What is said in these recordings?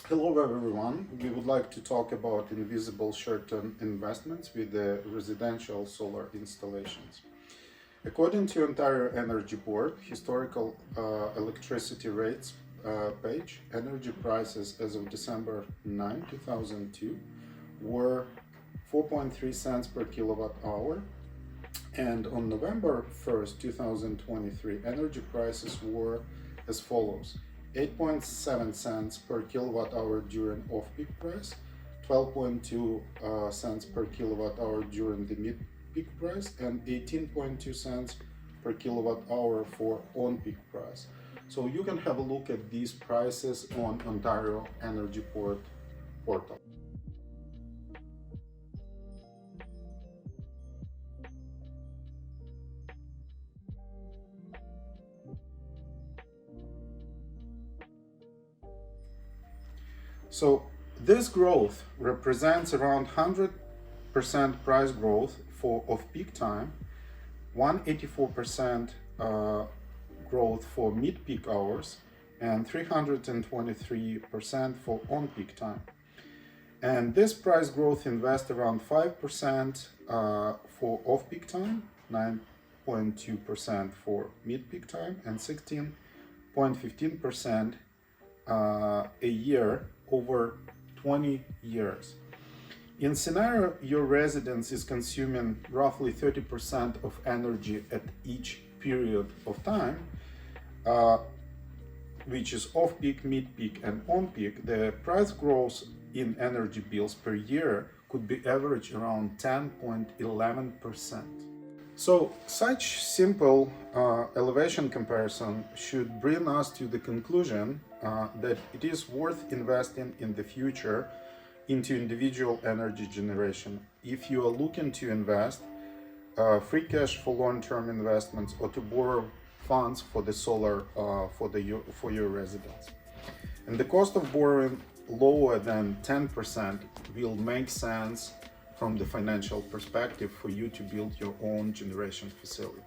Hello everyone, we would like to talk about invisible short-term investments with the residential solar installations. According to Ontario Energy Board historical electricity rates page, energy prices as of December 9, 2002 were 4.3 cents per kilowatt hour, and on November 1st, 2023, energy prices were as follows: 8.7 cents per kilowatt hour during off-peak price, 12.2 cents per kilowatt hour during the mid-peak price, and 18.2 cents per kilowatt hour for on-peak price. So you can have a look at these prices on Ontario Energy Board portal. So this growth represents around 100% price growth for off-peak time, 184% growth for mid-peak hours, and 323% for on-peak time. And this price growth invests around 5% for off-peak time, 9.2% for mid-peak time, and 16.15% a year over 20 years. In scenario, your residence is consuming roughly 30% of energy at each period of time, which is off-peak, mid-peak, and on-peak. The price growth in energy bills per year could be average around 10.11%. So such simple elevation comparison should bring us to the conclusion that it is worth investing in the future into individual energy generation. If you are looking to invest free cash for long-term investments or to borrow funds for the solar for your residence. And the cost of borrowing lower than 10% will make sense from the financial perspective for you to build your own generation facility.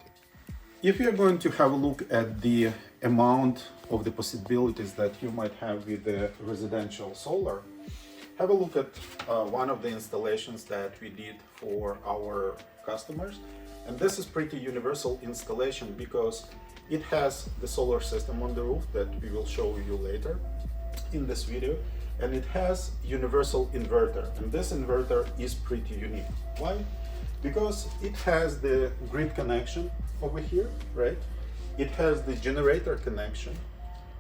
If you're going to have a look at the amount of the possibilities that you might have with the residential solar, have a look at one of the installations that we did for our customers. And this is pretty universal installation because it has the solar system on the roof that we will show you later in this video. And it has universal inverter, and this inverter is pretty unique. Why? Because it has the grid connection over here, right? It has the generator connection.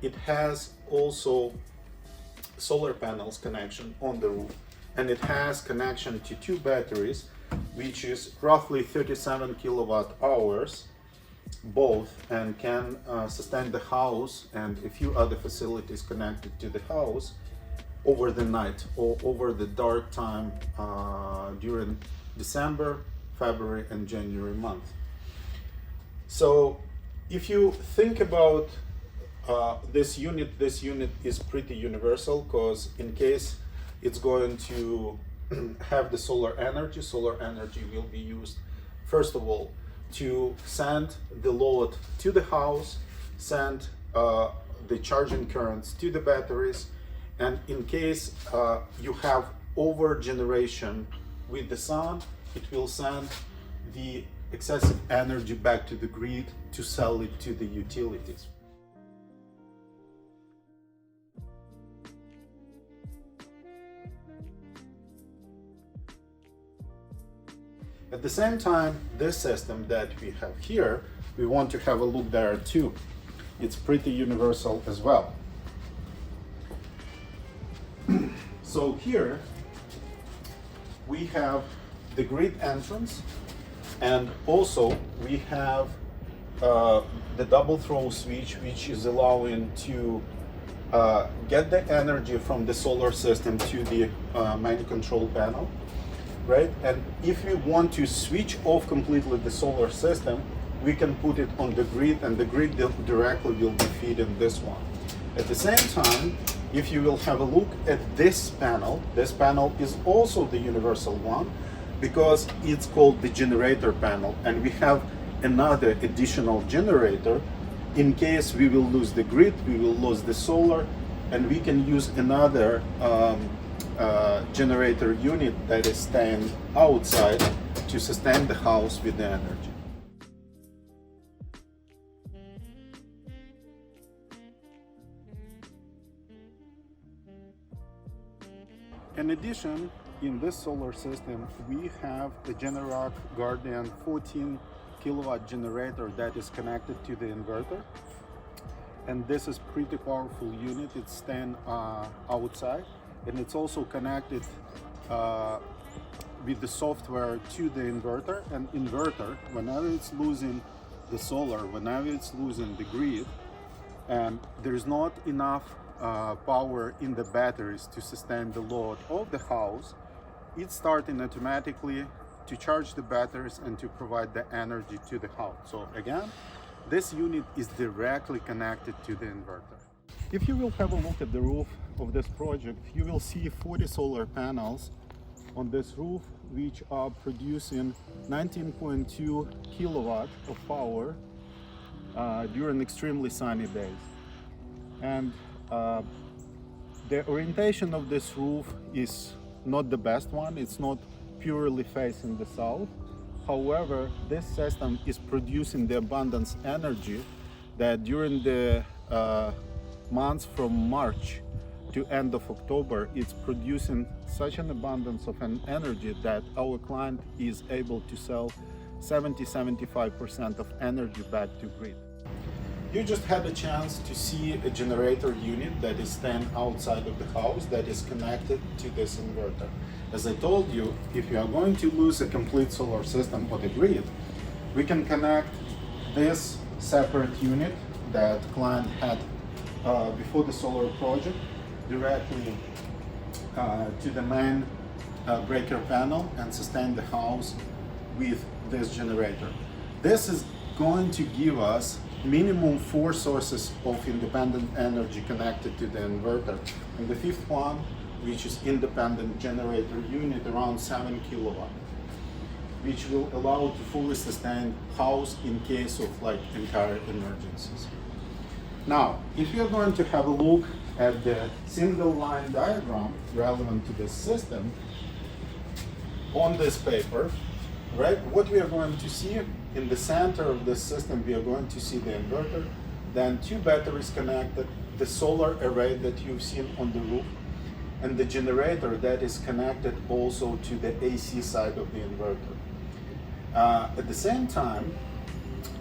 It has also solar panels connection on the roof, and it has connection to two batteries, which is roughly 37 kilowatt hours both, and can sustain the house and a few other facilities connected to the house over the night or over the dark time during December, February, and January month. So if you think about this unit is pretty universal, because in case it's going to have the solar energy will be used first of all to send the load to the house, send the charging currents to the batteries, and in case you have over generation with the sun, it will send the excessive energy back to the grid to sell it to the utilities. At the same time, this system that we have here, we want to have a look there too. It's pretty universal as well. So here we have the grid entrance, and also we have the double throw switch, which is allowing to get the energy from the solar system to the main control panel, right? And if we want to switch off completely the solar system, we can put it on the grid, and the grid directly will be feeding this one. At the same time, if you will have a look at this panel is also the universal one, because it's called the generator panel, and we have another additional generator in case we will lose the grid, we will lose the solar, and we can use another generator unit that is staying outside to sustain the house with the energy. In addition, in this solar system, we have a Generac Guardian 14 kilowatt generator that is connected to the inverter. And this is pretty powerful unit. It's staying outside, and it's also connected with the software to the inverter. And inverter, whenever it's losing the solar, whenever it's losing the grid, and there's not enough power in the batteries to sustain the load of the house, it's starting automatically to charge the batteries and to provide the energy to the house. So again, this unit is directly connected to the inverter. If you will have a look at the roof of this project, you will see 40 solar panels on this roof, which are producing 19.2 kilowatt of power during extremely sunny days. And the orientation of this roof is not the best one. It's not purely facing the south. However, this system is producing the abundance energy that during the months from March to end of October, it's producing such an abundance of an energy that our client is able to sell 70-75% of energy back to grid. You just had a chance to see a generator unit that is staying outside of the house that is connected to this inverter. As I told you, if you are going to lose a complete solar system on the grid, we can connect this separate unit that client had before the solar project directly to the main breaker panel and sustain the house with this generator. This is going to give us minimum 4 sources of independent energy connected to the inverter, and the fifth one, which is independent generator unit, around 7 kilowatt, which will allow to fully sustain house in case of entire emergencies. Now, if you're going to have a look at the single line diagram relevant to this system on this paper, right, what we are going to see in the center of this system, we are going to see the inverter, then 2 batteries connected, the solar array that you've seen on the roof, and the generator that is connected also to the AC side of the inverter. At the same time,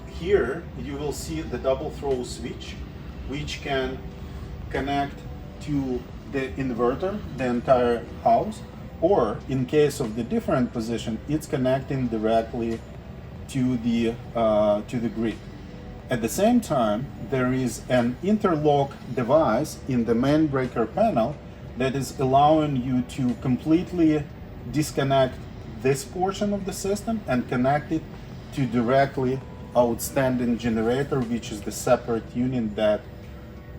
here you will see the double throw switch, which can connect to the inverter, the entire house, or in case of the different position, it's connecting directly to the grid. At the same time, there is an interlock device in the main breaker panel that is allowing you to completely disconnect this portion of the system and connect it to directly outstanding generator, which is the separate unit that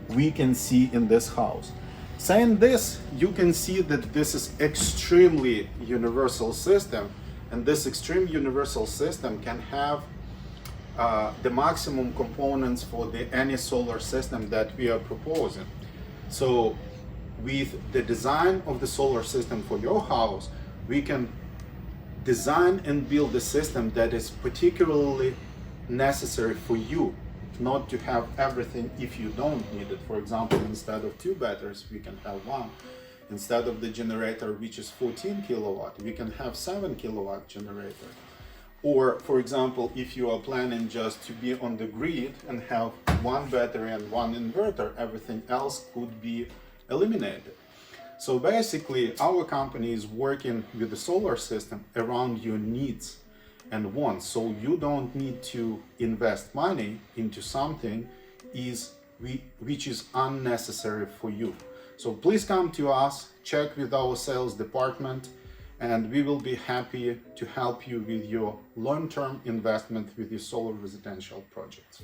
we can see in this house. Saying this, you can see that this is extremely universal system, and this extreme universal system can have the maximum components for any solar system that we are proposing. So with the design of the solar system for your house, we can design and build a system that is particularly necessary for you, not to have everything if you don't need it. For example, instead of 2 batteries, we can have 1. Instead of the generator, which is 14 kilowatt, we can have 7 kilowatt generator. Or, for example, if you are planning just to be on the grid and have 1 battery and 1 inverter, everything else could be eliminated. So basically, our company is working with the solar system around your needs and wants. So you don't need to invest money into something which is unnecessary for you. So please come to us, check with our sales department, and we will be happy to help you with your long-term investment with your solar residential projects.